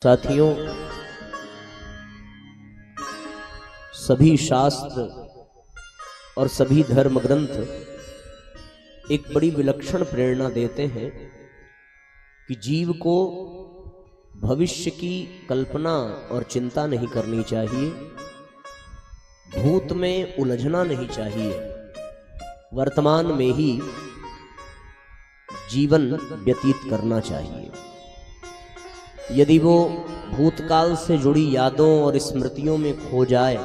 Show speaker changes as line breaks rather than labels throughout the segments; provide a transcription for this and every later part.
साथियों, सभी शास्त्र और सभी धर्म ग्रंथ एक बड़ी विलक्षण प्रेरणा देते हैं कि जीव को भविष्य की कल्पना और चिंता नहीं करनी चाहिए, भूत में उलझना नहीं चाहिए, वर्तमान में ही जीवन व्यतीत करना चाहिए। यदि वो भूतकाल से जुड़ी यादों और स्मृतियों में खो जाए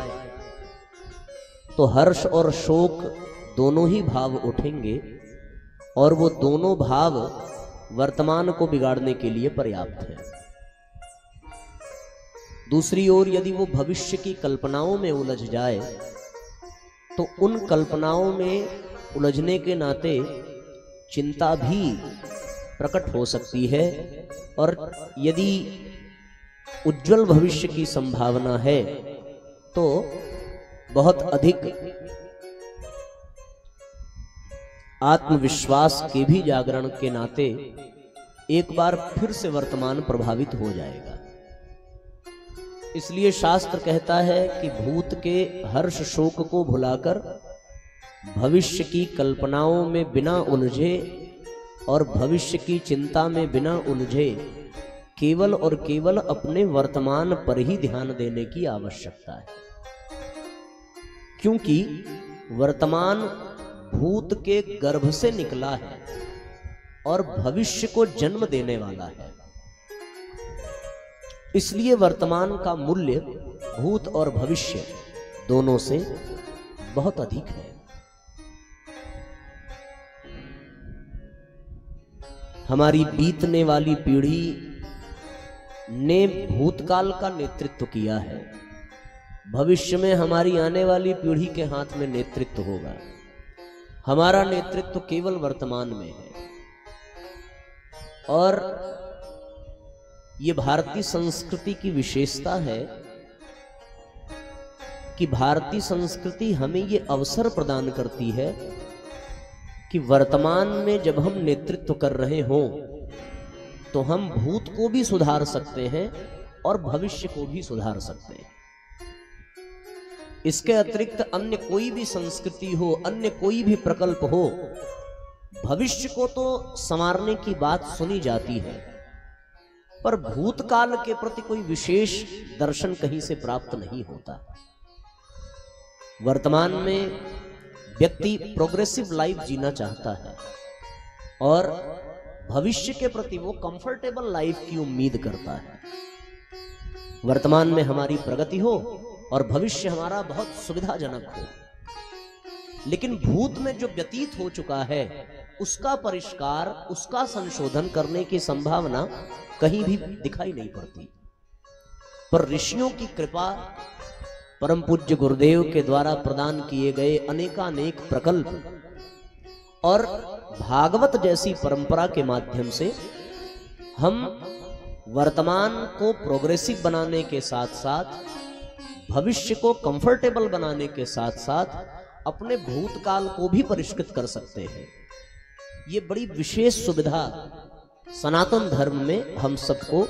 तो हर्ष और शोक दोनों ही भाव उठेंगे और वो दोनों भाव वर्तमान को बिगाड़ने के लिए पर्याप्त है। दूसरी ओर यदि वो भविष्य की कल्पनाओं में उलझ जाए तो उन कल्पनाओं में उलझने के नाते चिंता भी प्रकट हो सकती है और यदि उज्जवल भविष्य की संभावना है तो बहुत अधिक आत्मविश्वास के भी जागरण के नाते एक बार फिर से वर्तमान प्रभावित हो जाएगा। इसलिए शास्त्र कहता है कि भूत के हर्ष शोक को भुलाकर भविष्य की कल्पनाओं में बिना उलझे और भविष्य की चिंता में बिना उलझे केवल और केवल अपने वर्तमान पर ही ध्यान देने की आवश्यकता है, क्योंकि वर्तमान भूत के गर्भ से निकला है और भविष्य को जन्म देने वाला है। इसलिए वर्तमान का मूल्य भूत और भविष्य दोनों से बहुत अधिक है। हमारी बीतने वाली पीढ़ी ने भूतकाल का नेतृत्व किया है, भविष्य में हमारी आने वाली पीढ़ी के हाथ में नेतृत्व होगा। हमारा नेतृत्व केवल वर्तमान में है और ये भारतीय संस्कृति की विशेषता है कि भारतीय संस्कृति हमें ये अवसर प्रदान करती है कि वर्तमान में जब हम नेतृत्व कर रहे हों तो हम भूत को भी सुधार सकते हैं और भविष्य को भी सुधार सकते हैं। इसके अतिरिक्त अन्य कोई भी संस्कृति हो, अन्य कोई भी प्रकल्प हो, भविष्य को तो संवारने की बात सुनी जाती है पर भूतकाल के प्रति कोई विशेष दर्शन कहीं से प्राप्त नहीं होता। वर्तमान में व्यक्ति प्रोग्रेसिव लाइफ जीना चाहता है और भविष्य के प्रति वो कंफर्टेबल लाइफ की उम्मीद करता है। वर्तमान में हमारी प्रगति हो और भविष्य हमारा बहुत सुविधाजनक हो, लेकिन भूत में जो व्यतीत हो चुका है उसका परिष्कार, उसका संशोधन करने की संभावना कहीं भी दिखाई नहीं पड़ती। पर ऋषियों की कृपा, परम पूज्य गुरुदेव के द्वारा प्रदान किए गए अनेकानेक प्रकल्प और भागवत जैसी परंपरा के माध्यम से हम वर्तमान को प्रोग्रेसिव बनाने के साथ साथ भविष्य को कंफर्टेबल बनाने के साथ साथ अपने भूतकाल को भी परिष्कृत कर सकते हैं। ये बड़ी विशेष सुविधा सनातन धर्म में हम सबको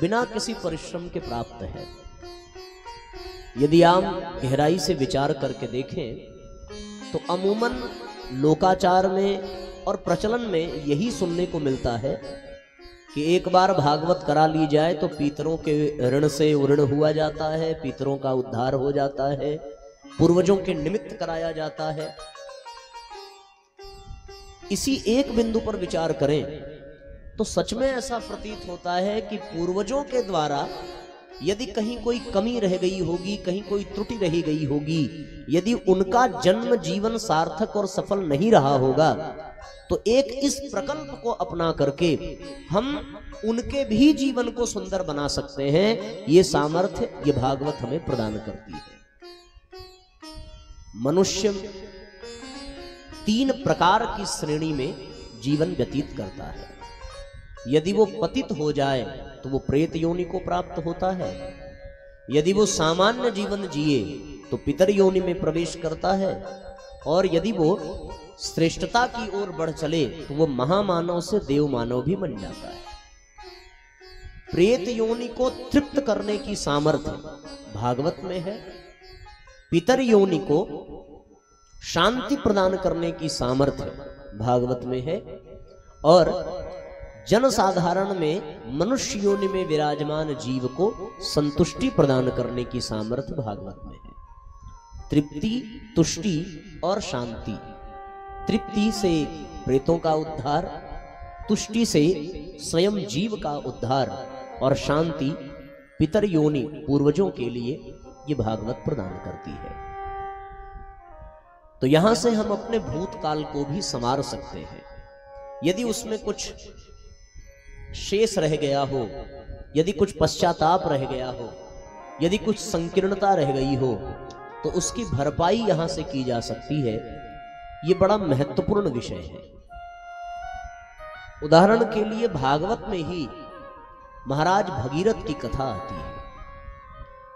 बिना किसी परिश्रम के प्राप्त है। यदि आप गहराई से विचार करके देखें तो अमूमन लोकाचार में और प्रचलन में यही सुनने को मिलता है कि एक बार भागवत करा ली जाए तो पितरों के ऋण से ऋण हुआ जाता है, पितरों का उद्धार हो जाता है, पूर्वजों के निमित्त कराया जाता है। इसी एक बिंदु पर विचार करें तो सच में ऐसा प्रतीत होता है कि पूर्वजों के द्वारा यदि कहीं कोई कमी रह गई होगी, कहीं कोई त्रुटि रही गई होगी, यदि उनका जन्म जीवन सार्थक और सफल नहीं रहा होगा तो एक इस प्रकल्प को अपना करके हम उनके भी जीवन को सुंदर बना सकते हैं। ये सामर्थ्य ये भागवत हमें प्रदान करती है। मनुष्य 3 प्रकार की श्रेणी में जीवन व्यतीत करता है। यदि वो पतित हो जाए तो वो प्रेत योनि को प्राप्त होता है, यदि वो सामान्य जीवन जिए तो पितर योनि में प्रवेश करता है और यदि वो श्रेष्ठता की ओर बढ़ चले तो वो महामानव से देव मानव भी बन जाता है। प्रेत योनि को तृप्त करने की सामर्थ्य भागवत में है। पितर योनि को शांति प्रदान करने की सामर्थ्य भागवत में है। और जनसाधारण में मनुष्य योनि में विराजमान जीव को संतुष्टि प्रदान करने की सामर्थ्य भागवत में है। तृप्ति, तुष्टि और शांति। तृप्ति से प्रेतों का उद्धार, तुष्टि से स्वयं जीव का उद्धार और शांति पितर योनि पूर्वजों के लिए ये भागवत प्रदान करती है। तो यहां से हम अपने भूतकाल को भी संवार सकते हैं। यदि उसमें कुछ शेष रह गया हो, यदि कुछ पश्चाताप रह गया हो, यदि कुछ संकीर्णता रह गई हो, तो उसकी भरपाई यहां से की जा सकती है। ये बड़ा महत्वपूर्ण विषय है। उदाहरण के लिए भागवत में ही महाराज भगीरथ की कथा आती है।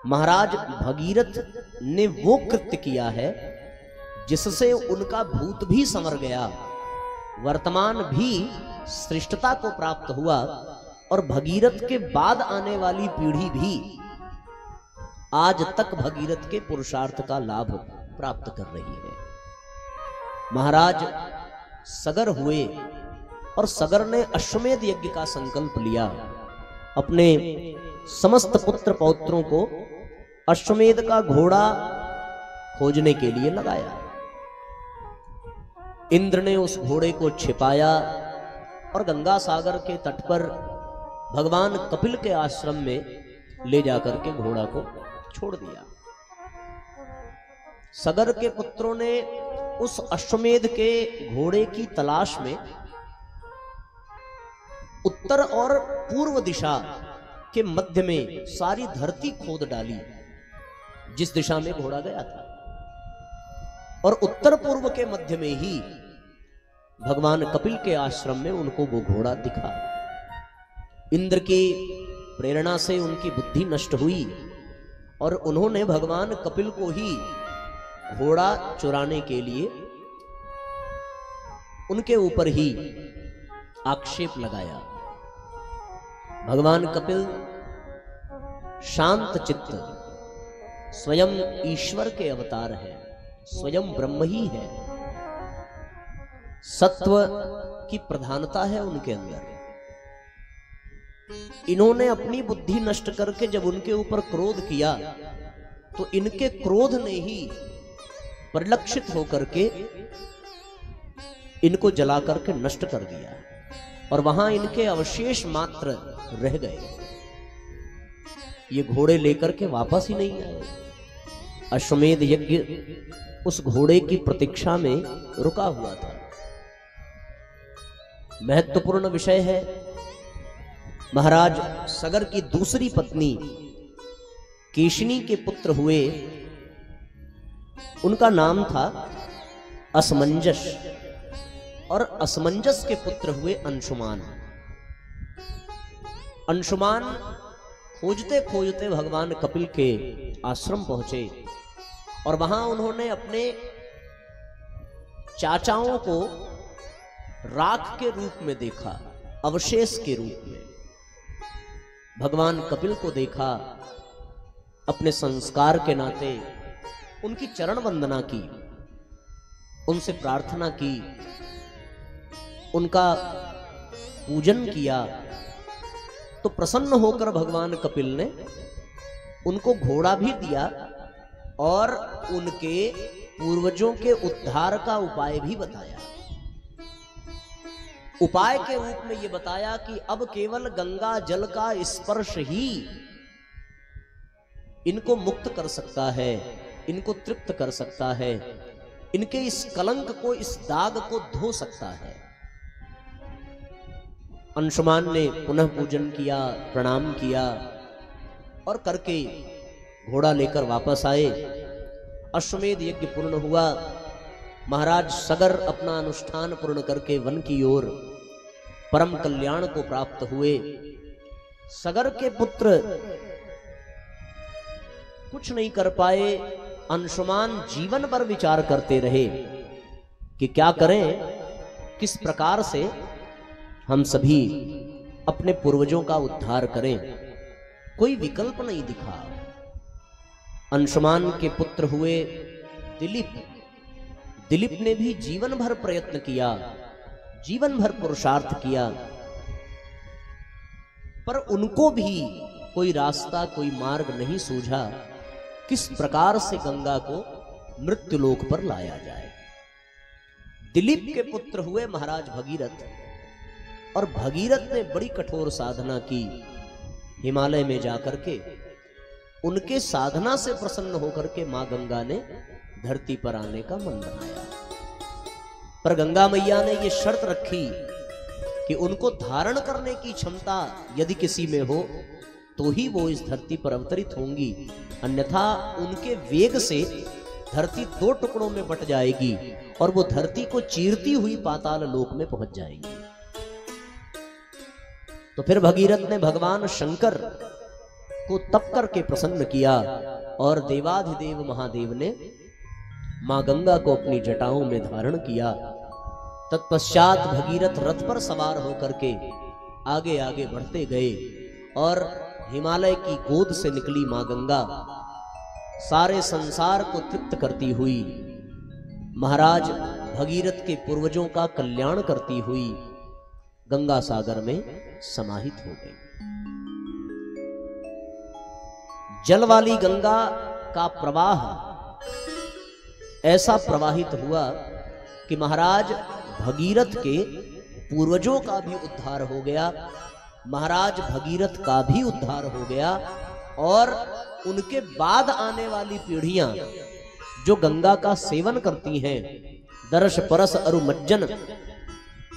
महाराज भगीरथ ने वो कृत्य किया है जिससे उनका भूत भी संवर गया, वर्तमान भी श्रेष्ठता को प्राप्त हुआ और भगीरथ के बाद आने वाली पीढ़ी भी आज तक भगीरथ के पुरुषार्थ का लाभ प्राप्त कर रही है। महाराज सगर हुए और सगर ने अश्वमेध यज्ञ का संकल्प लिया। अपने समस्त पुत्र पौत्रों को अश्वमेध का घोड़ा खोजने के लिए लगाया। इंद्र ने उस घोड़े को छिपाया और गंगा सागर के तट पर भगवान कपिल के आश्रम में ले जाकर के घोड़ा को छोड़ दिया। सगर के पुत्रों ने उस अश्वमेध के घोड़े की तलाश में उत्तर और पूर्व दिशा के मध्य में सारी धरती खोद डाली, जिस दिशा में घोड़ा गया था। और उत्तर पूर्व के मध्य में ही भगवान कपिल के आश्रम में उनको वो घोड़ा दिखा। इंद्र की प्रेरणा से उनकी बुद्धि नष्ट हुई और उन्होंने भगवान कपिल को ही घोड़ा चुराने के लिए उनके ऊपर ही आक्षेप लगाया। भगवान कपिल शांत चित्त, स्वयं ईश्वर के अवतार है, स्वयं ब्रह्म ही है। सत्व की प्रधानता है उनके अंदर। इन्होंने अपनी बुद्धि नष्ट करके जब उनके ऊपर क्रोध किया तो इनके क्रोध ने ही परिलक्षित होकर के इनको जला करके नष्ट कर दिया और वहां इनके अवशेष मात्र रह गए। ये घोड़े लेकर के वापस ही नहीं आए। अश्वमेध यज्ञ उस घोड़े की प्रतीक्षा में रुका हुआ था। महत्वपूर्ण विषय है। महाराज सगर की दूसरी पत्नी केशिनी के पुत्र हुए, उनका नाम था असमंजस, और असमंजस के पुत्र हुए अंशुमान। अंशुमान खोजते खोजते भगवान कपिल के आश्रम पहुंचे और वहां उन्होंने अपने चाचाओं को राख के रूप में देखा, अवशेष के रूप में। भगवान कपिल को देखा, अपने संस्कार के नाते उनकी चरण वंदना की, उनसे प्रार्थना की, उनका पूजन किया। तो प्रसन्न होकर भगवान कपिल ने उनको घोड़ा भी दिया और उनके पूर्वजों के उद्धार का उपाय भी बताया। उपाय के रूप में यह बताया कि अब केवल गंगा जल का स्पर्श ही इनको मुक्त कर सकता है, इनको तृप्त कर सकता है, इनके इस कलंक को, इस दाग को धो सकता है। अंशुमान ने पुनः पूजन किया, प्रणाम किया और करके घोड़ा लेकर वापस आए। अश्वमेध यज्ञ पूर्ण हुआ। महाराज सगर अपना अनुष्ठान पूर्ण करके वन की ओर परम कल्याण को प्राप्त हुए। सगर के पुत्र कुछ नहीं कर पाए। अंशुमान जीवन पर विचार करते रहे कि क्या करें, किस प्रकार से हम सभी अपने पूर्वजों का उद्धार करें, कोई विकल्प नहीं दिखा। अंशुमान के पुत्र हुए दिलीप, दिलीप ने भी जीवन भर प्रयत्न किया, जीवन भर पुरुषार्थ किया, पर उनको भी कोई रास्ता, कोई मार्ग नहीं सूझा किस प्रकार से गंगा को मृत्युलोक पर लाया जाए। दिलीप के पुत्र हुए महाराज भगीरथ, और भगीरथ ने बड़ी कठोर साधना की। हिमालय में जाकर के उनके साधना से प्रसन्न होकर के मां गंगा ने धरती पर आने का मन बनाया। पर गंगा मैया ने यह शर्त रखी कि उनको धारण करने की क्षमता यदि किसी में हो तो ही वो इस धरती पर अवतरित होंगी, अन्यथा उनके वेग से धरती दो टुकड़ों में बट जाएगी और वो धरती को चीरती हुई पाताल लोक में पहुंच जाएगी। तो फिर भगीरथ ने भगवान शंकर को तप करके प्रसन्न किया और देवाधिदेव महादेव ने मां गंगा को अपनी जटाओं में धारण किया। तत्पश्चात भगीरथ रथ पर सवार होकर के आगे आगे बढ़ते गए और हिमालय की गोद से निकली मां गंगा सारे संसार को तृप्त करती हुई, महाराज भगीरथ के पूर्वजों का कल्याण करती हुई गंगा सागर में समाहित हो गई। जल वाली गंगा का प्रवाह ऐसा प्रवाहित हुआ कि महाराज भगीरथ के पूर्वजों का भी उद्धार हो गया, महाराज भगीरथ का भी उद्धार हो गया, और उनके बाद आने वाली पीढ़ियां जो गंगा का सेवन करती हैं, दर्श परस अरु मज्जन,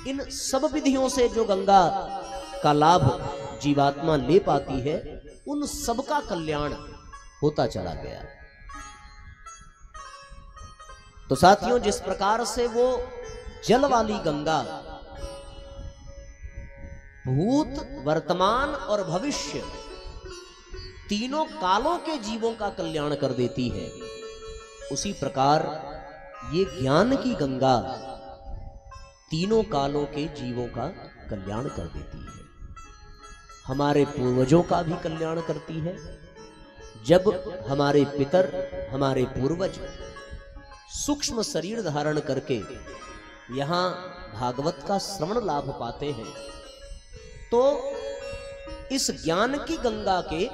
इन सब विधियों से जो गंगा का लाभ जीवात्मा ले पाती है, उन सब का कल्याण होता चला गया। तो साथियों, जिस प्रकार से वो जल वाली गंगा भूत, वर्तमान और भविष्य तीनों कालों के जीवों का कल्याण कर देती है, उसी प्रकार ये ज्ञान की गंगा तीनों कालों के जीवों का कल्याण कर देती है। हमारे पूर्वजों का भी कल्याण करती है। जब हमारे पितर, हमारे पूर्वज सूक्ष्म शरीर धारण करके यहां भागवत का श्रवण लाभ पाते हैं, तो इस ज्ञान की गंगा के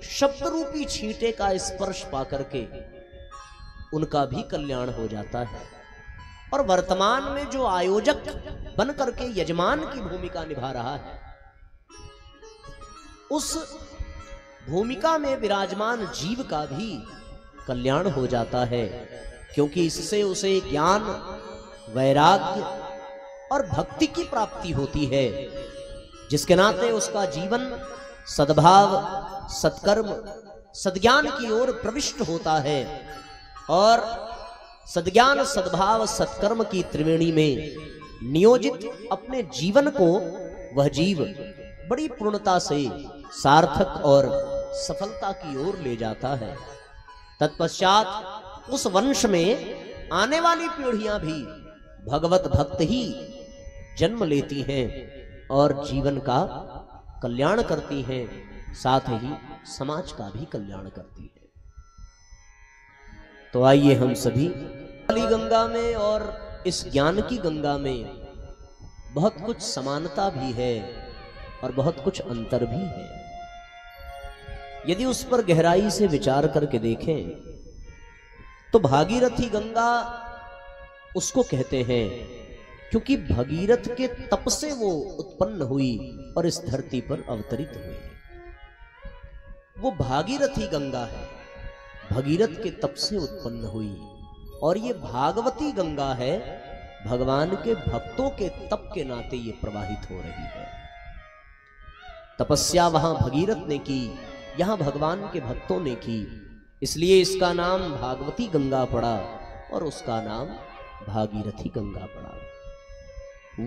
शब्द रूपी छींटे का स्पर्श पाकर के उनका भी कल्याण हो जाता है। और वर्तमान में जो आयोजक बन करके यजमान की भूमिका निभा रहा है, उस भूमिका में विराजमान जीव का भी कल्याण हो जाता है, क्योंकि इससे उसे ज्ञान, वैराग्य और भक्ति की प्राप्ति होती है, जिसके नाते उसका जीवन सद्भाव, सत्कर्म, सद्ज्ञान की ओर प्रविष्ट होता है। और सद्ज्ञान, सद्भाव, सत्कर्म की त्रिवेणी में नियोजित अपने जीवन को वह जीव बड़ी पूर्णता से सार्थक और सफलता की ओर ले जाता है। तत्पश्चात उस वंश में आने वाली पीढ़ियां भी भगवत भक्त ही जन्म लेती हैं और जीवन का कल्याण करती हैं, साथ ही समाज का भी कल्याण करती है। तो आइए हम सभी वाली गंगा में और इस ज्ञान की गंगा में बहुत कुछ समानता भी है और बहुत कुछ अंतर भी है। यदि उस पर गहराई से विचार करके देखें तो भागीरथी गंगा उसको कहते हैं क्योंकि भगीरथ के तप से वो उत्पन्न हुई और इस धरती पर अवतरित हुई। वो भागीरथी गंगा है, भगीरथ के तप से उत्पन्न हुई। और ये भागवती गंगा है, भगवान के भक्तों के तप के नाते ये प्रवाहित हो रही है। तपस्या वहां भगीरथ ने की, यहां भगवान के भक्तों ने की, इसलिए इसका नाम भागवती गंगा पड़ा और उसका नाम भागीरथी गंगा पड़ा।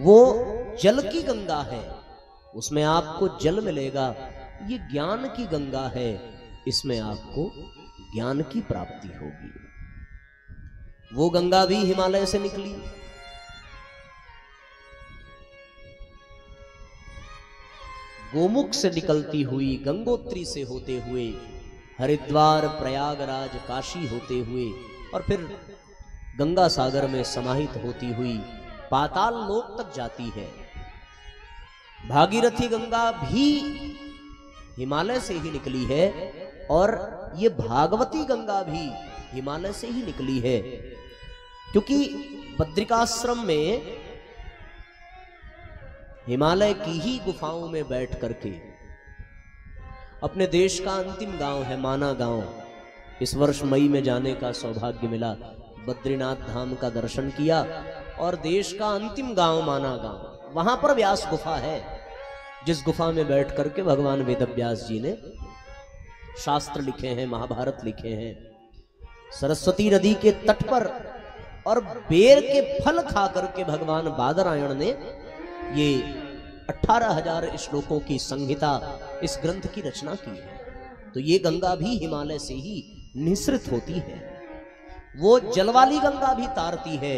वो जल की गंगा है, उसमें आपको जल मिलेगा। ये ज्ञान की गंगा है, इसमें आपको ज्ञान की प्राप्ति होगी। वो गंगा भी हिमालय से निकली। गोमुख से निकलती हुई, गंगोत्री से होते हुए, हरिद्वार, प्रयागराज, काशी होते हुए और फिर गंगा सागर में समाहित होती हुई पाताल लोक तक जाती है। भागीरथी गंगा भी हिमालय से ही निकली है और ये भागवती गंगा भी हिमालय से ही निकली है, क्योंकि बद्रिकाश्रम में हिमालय की ही गुफाओं में बैठ करके अपने देश का अंतिम गांव है माना गांव, इस वर्ष मई में जाने का सौभाग्य मिला। बद्रीनाथ धाम का दर्शन किया और देश का अंतिम गांव माना गांव, वहां पर व्यास गुफा है, जिस गुफा में बैठ करके भगवान वेदव्यास जी ने शास्त्र लिखे हैं, महाभारत लिखे हैं। सरस्वती नदी के तट पर और बेर के फल खा करके भगवान बादरायण ने ये 18,000 श्लोकों की संहिता, इस ग्रंथ की रचना की है। तो ये गंगा भी हिमालय से ही निःसृत होती है। वो जलवाली गंगा भी तारती है,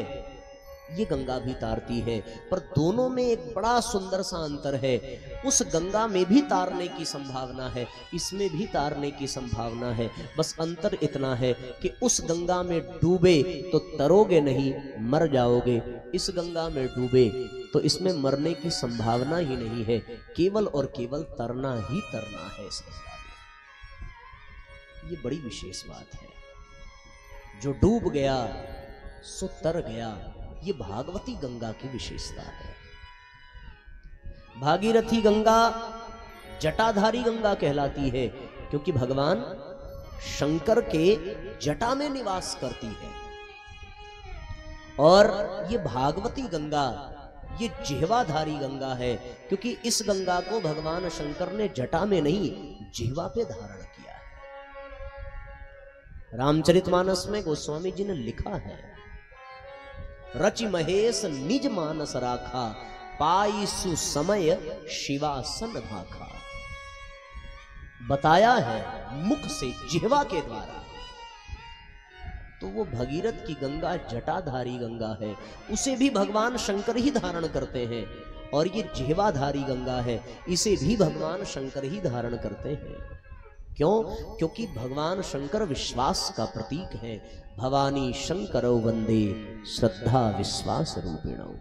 ये गंगा भी तारती है, पर दोनों में एक बड़ा सुंदर सा अंतर है। उस गंगा में भी तारने की संभावना है, इसमें भी तारने की संभावना है। बस अंतर इतना है कि उस गंगा में डूबे तो तरोगे नहीं, मर जाओगे। इस गंगा में डूबे तो इसमें मरने की संभावना ही नहीं है, केवल और केवल तरना ही तरना है इस गंगा में। ये बड़ी विशेष बात है। जो डूब गया सो तर गया, ये भागवती गंगा की विशेषता है। भागीरथी गंगा जटाधारी गंगा कहलाती है, क्योंकि भगवान शंकर के जटा में निवास करती है। और ये भागवती गंगा ये जिह्वाधारी गंगा है, क्योंकि इस गंगा को भगवान शंकर ने जटा में नहीं, जिह्वा पे धारण किया है। रामचरितमानस में गोस्वामी जी ने लिखा है, रचि महेश निज मानस राखा, पाई सुसमय शिवासन भाखा। बताया है मुख से, जिह्वा के द्वारा। तो वो भगीरथ की गंगा जटाधारी गंगा है, उसे भी भगवान शंकर ही धारण करते हैं। और ये जिह्वाधारी गंगा है, इसे भी भगवान शंकर ही धारण करते हैं। क्यों? क्योंकि भगवान शंकर विश्वास का प्रतीक है। भवानी शंकरो वंदे श्रद्धा विश्वास रूपिणो।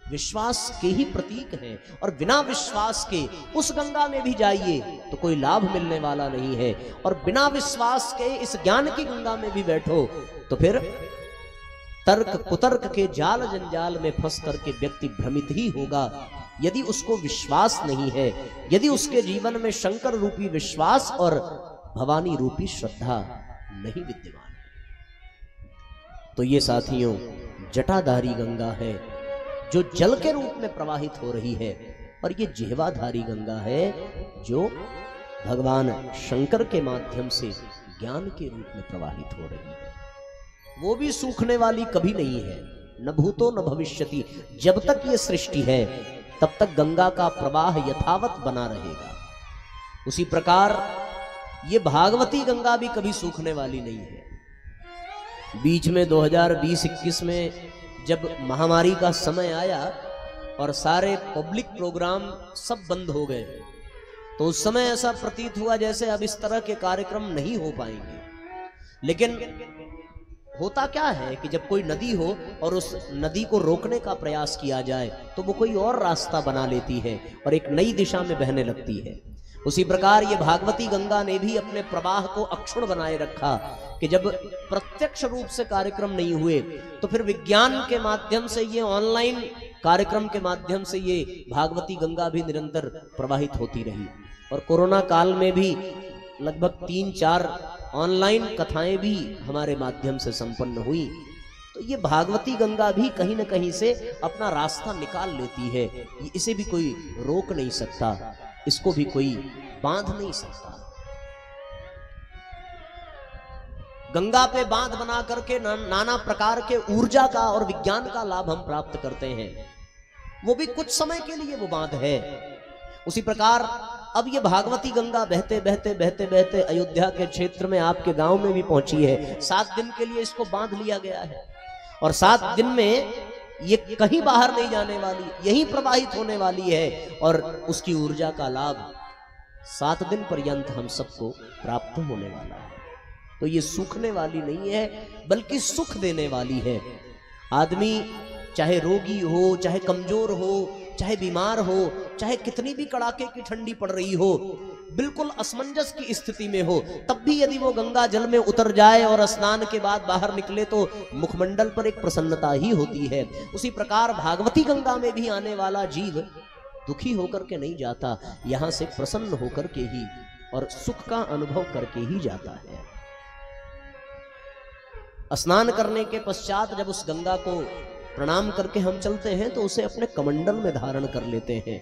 विश्वास के ही प्रतीक हैं, और बिना विश्वास के उस गंगा में भी जाइए तो कोई लाभ मिलने वाला नहीं है। और बिना विश्वास के इस ज्ञान की गंगा में भी बैठो तो फिर तर्क कुतर्क के जाल जंजाल में फंस करके व्यक्ति भ्रमित ही होगा। यदि उसको विश्वास नहीं है, यदि उसके जीवन में शंकर रूपी विश्वास और भवानी रूपी श्रद्धा नहीं विद्यमान, तो ये साथियों जटाधारी गंगा है जो जल के रूप में प्रवाहित हो रही है, और ये जिह्वाधारी गंगा है जो भगवान शंकर के माध्यम से ज्ञान के रूप में प्रवाहित हो रही है। वो भी सूखने वाली कभी नहीं है, न भूतो न भविष्यति। जब तक ये सृष्टि है तब तक गंगा का प्रवाह यथावत बना रहेगा। उसी प्रकार ये भागवती गंगा भी कभी सूखने वाली नहीं है। बीच में 2020-21 में जब महामारी का समय आया और सारे पब्लिक प्रोग्राम सब बंद हो गए, तो उस समय ऐसा प्रतीत हुआ जैसे अब इस तरह के कार्यक्रम नहीं हो पाएंगे। लेकिन होता क्या है कि जब कोई नदी हो और उस नदी को रोकने का प्रयास किया जाए तो वो कोई और रास्ता बना लेती है और एक नई दिशा में बहने लगती है। उसी प्रकार ये भागवती गंगा ने भी अपने प्रवाह को अक्षुण्ण बनाए रखा कि जब प्रत्यक्ष रूप से कार्यक्रम नहीं हुए तो फिर विज्ञान के माध्यम से, ये ऑनलाइन कार्यक्रम के माध्यम से ये भागवती गंगा भी निरंतर प्रवाहित होती रही। और कोरोना काल में भी लगभग 3-4 ऑनलाइन कथाएं भी हमारे माध्यम से संपन्न हुई। तो ये भागवती गंगा भी कहीं न कहीं से अपना रास्ता निकाल लेती है। इसे भी कोई रोक नहीं सकता, इसको भी कोई बांध नहीं सकता। गंगा पे बांध बना करके नाना प्रकार के ऊर्जा का और विज्ञान का लाभ हम प्राप्त करते हैं, वो भी कुछ समय के लिए वो बांध है। उसी प्रकार अब ये भागवती गंगा बहते बहते बहते बहते अयोध्या के क्षेत्र में आपके गांव में भी पहुंची है। 7 दिन के लिए इसको बांध लिया गया है और 7 दिन में ये कहीं बाहर नहीं जाने वाली, यहीं प्रवाहित होने वाली है और उसकी ऊर्जा का लाभ 7 दिन पर्यंत हम सबको प्राप्त होने वाला है। तो ये सूखने वाली नहीं है बल्कि सुख देने वाली है। आदमी चाहे रोगी हो, चाहे कमजोर हो, चाहे बीमार हो, चाहे कितनी भी कड़ाके की ठंडी पड़ रही हो, बिल्कुल असमंजस की स्थिति में हो, तब भी यदि वो गंगा जल में उतर जाए और स्नान के बाद बाहर निकले तो मुखमंडल पर एक प्रसन्नता ही होती है। उसी प्रकार भागवती गंगा में भी आने वाला जीव दुखी होकर के नहीं जाता, यहां से प्रसन्न होकर के ही और सुख का अनुभव करके ही जाता है। स्नान करने के पश्चात जब उस गंगा को प्रणाम करके हम चलते हैं तो उसे अपने कमंडल में धारण कर लेते हैं।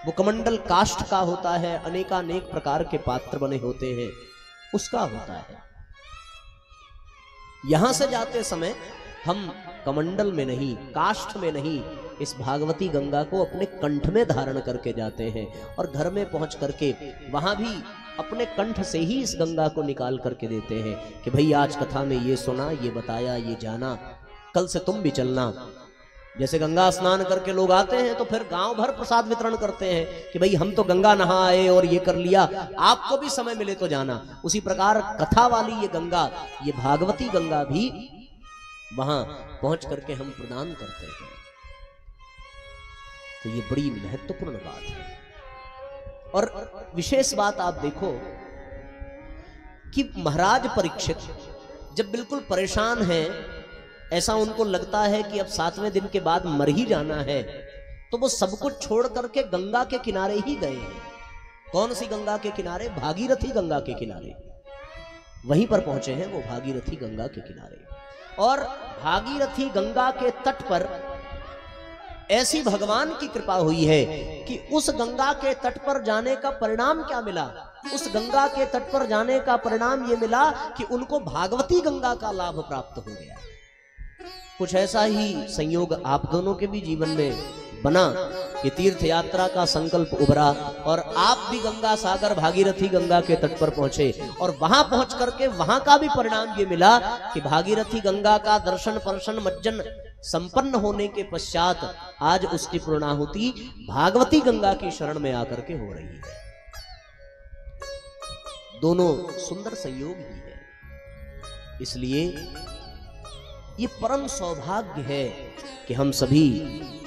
वो कमंडल काष्ठ का होता है, अनेकानेक प्रकार के पात्र बने होते हैं, उसका होता है। यहां से जाते समय हम कमंडल में नहीं, काष्ठ में नहीं, इस भागवती गंगा को अपने कंठ में धारण करके जाते हैं और घर में पहुंच करके वहां भी अपने कंठ से ही इस गंगा को निकाल करके देते हैं कि भाई आज कथा में ये सुना, ये बताया, ये जाना, कल से तुम भी चलना। जैसे गंगा स्नान करके लोग आते हैं तो फिर गांव भर प्रसाद वितरण करते हैं कि भाई हम तो गंगा नहा आए और ये कर लिया, आपको भी समय मिले तो जाना। उसी प्रकार कथा वाली ये गंगा, ये भागवती गंगा भी वहां पहुंच करके हम प्रदान करते हैं। तो ये बड़ी महत्वपूर्ण बात है। और विशेष बात आप देखो कि महाराज परीक्षित जब बिल्कुल परेशान हैं, ऐसा उनको लगता है कि अब 7वें दिन के बाद मर ही जाना है, तो वो सब कुछ छोड़ करके गंगा के किनारे ही गए हैं। कौन सी गंगा के किनारे? भागीरथी गंगा के किनारे, वहीं पर पहुंचे हैं वो भागीरथी गंगा के किनारे। और भागीरथी गंगा के तट पर ऐसी भगवान की कृपा हुई है कि उस गंगा के तट पर जाने का परिणाम क्या मिला? उस गंगा के तट पर जाने का परिणाम ये मिला कि उनको भागवती गंगा का लाभ प्राप्त हो गया। कुछ ऐसा ही संयोग आप दोनों के भी जीवन में बना कि तीर्थ यात्रा का संकल्प उभरा और आप भी गंगा सागर भागीरथी गंगा के तट पर पहुंचे और वहां पहुंच करके वहां का भी परिणाम ये मिला कि भागीरथी गंगा का दर्शन पर्शन मज्जन संपन्न होने के पश्चात आज उसकी पूर्णाहुति भागवती गंगा की शरण में आकर के हो रही है। दोनों सुंदर संयोग ही है। इसलिए ये परम सौभाग्य है कि हम सभी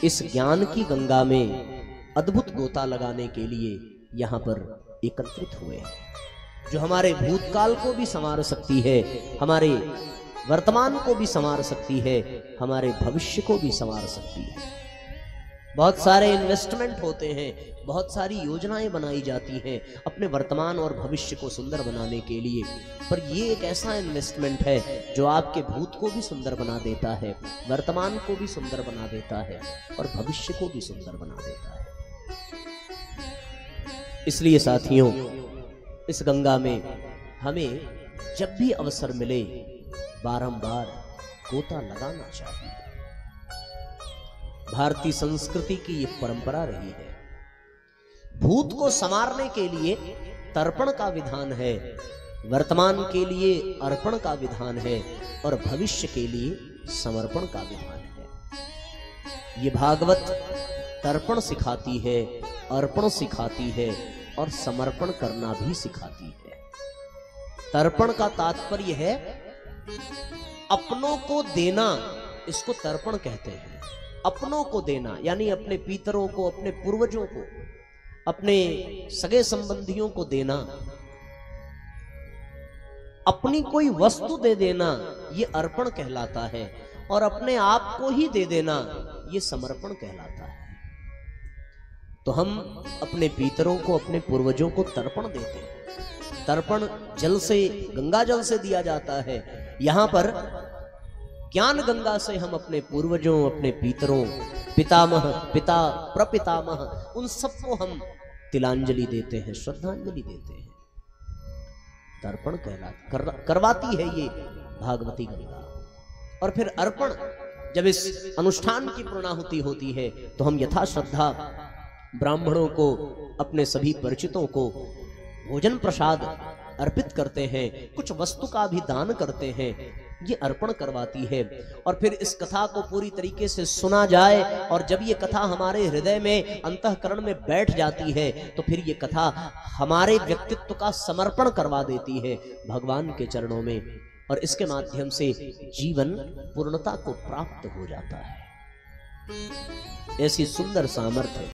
इस ज्ञान की गंगा में अद्भुत गोता लगाने के लिए यहाँ पर एकत्रित हुए हैं, जो हमारे भूतकाल को भी संवार सकती है, हमारे वर्तमान को भी संवार सकती है, हमारे भविष्य को भी संवार सकती है। बहुत सारे इन्वेस्टमेंट होते हैं, बहुत सारी योजनाएं बनाई जाती हैं अपने वर्तमान और भविष्य को सुंदर बनाने के लिए, पर ये एक ऐसा इन्वेस्टमेंट है जो आपके भूत को भी सुंदर बना देता है, वर्तमान को भी सुंदर बना देता है और भविष्य को भी सुंदर बना देता है। इसलिए साथियों, इस गंगा में हमें जब भी अवसर मिले बारंबार गोता लगाना चाहिए। भारतीय संस्कृति की ये परंपरा रही है। भूत को संवारने के लिए तर्पण का विधान है, वर्तमान के लिए अर्पण का विधान है और भविष्य के लिए समर्पण का विधान है। ये भागवत तर्पण सिखाती है, अर्पण सिखाती है और समर्पण करना भी सिखाती है। तर्पण का तात्पर्य है अपनों को देना, इसको तर्पण कहते हैं। अपनों को देना यानी अपने पितरों को, अपने पूर्वजों को, अपने सगे संबंधियों को देना। अपनी कोई वस्तु दे देना ये अर्पण कहलाता है और अपने आप को ही दे देना ये समर्पण कहलाता है। तो हम अपने पितरों को, अपने पूर्वजों को तर्पण देते हैं। तर्पण जल से, गंगा जल से दिया जाता है। यहां पर ज्ञान गंगा से हम अपने पूर्वजों, अपने पितरों, पितामह, पिता, प्रपितामह, उन सबको हम तिलांजलि देते हैं, श्रद्धांजलि देते हैं। तर्पण करवाती है ये भागवती गंगा। और फिर अर्पण, जब इस अनुष्ठान की पूर्णाहुति होती है तो हम यथा श्रद्धा ब्राह्मणों को, अपने सभी परिचितों को भोजन प्रसाद अर्पित करते हैं, कुछ वस्तु का भी दान करते हैं। ये अर्पण करवाती है। और फिर इस कथा को पूरी तरीके से सुना जाए और जब ये कथा हमारे हृदय में, अंतःकरण में बैठ जाती है तो फिर ये कथा हमारे व्यक्तित्व का समर्पण करवा देती है भगवान के चरणों में, और इसके माध्यम से जीवन पूर्णता को प्राप्त हो जाता है। ऐसी सुंदर सामर्थ्य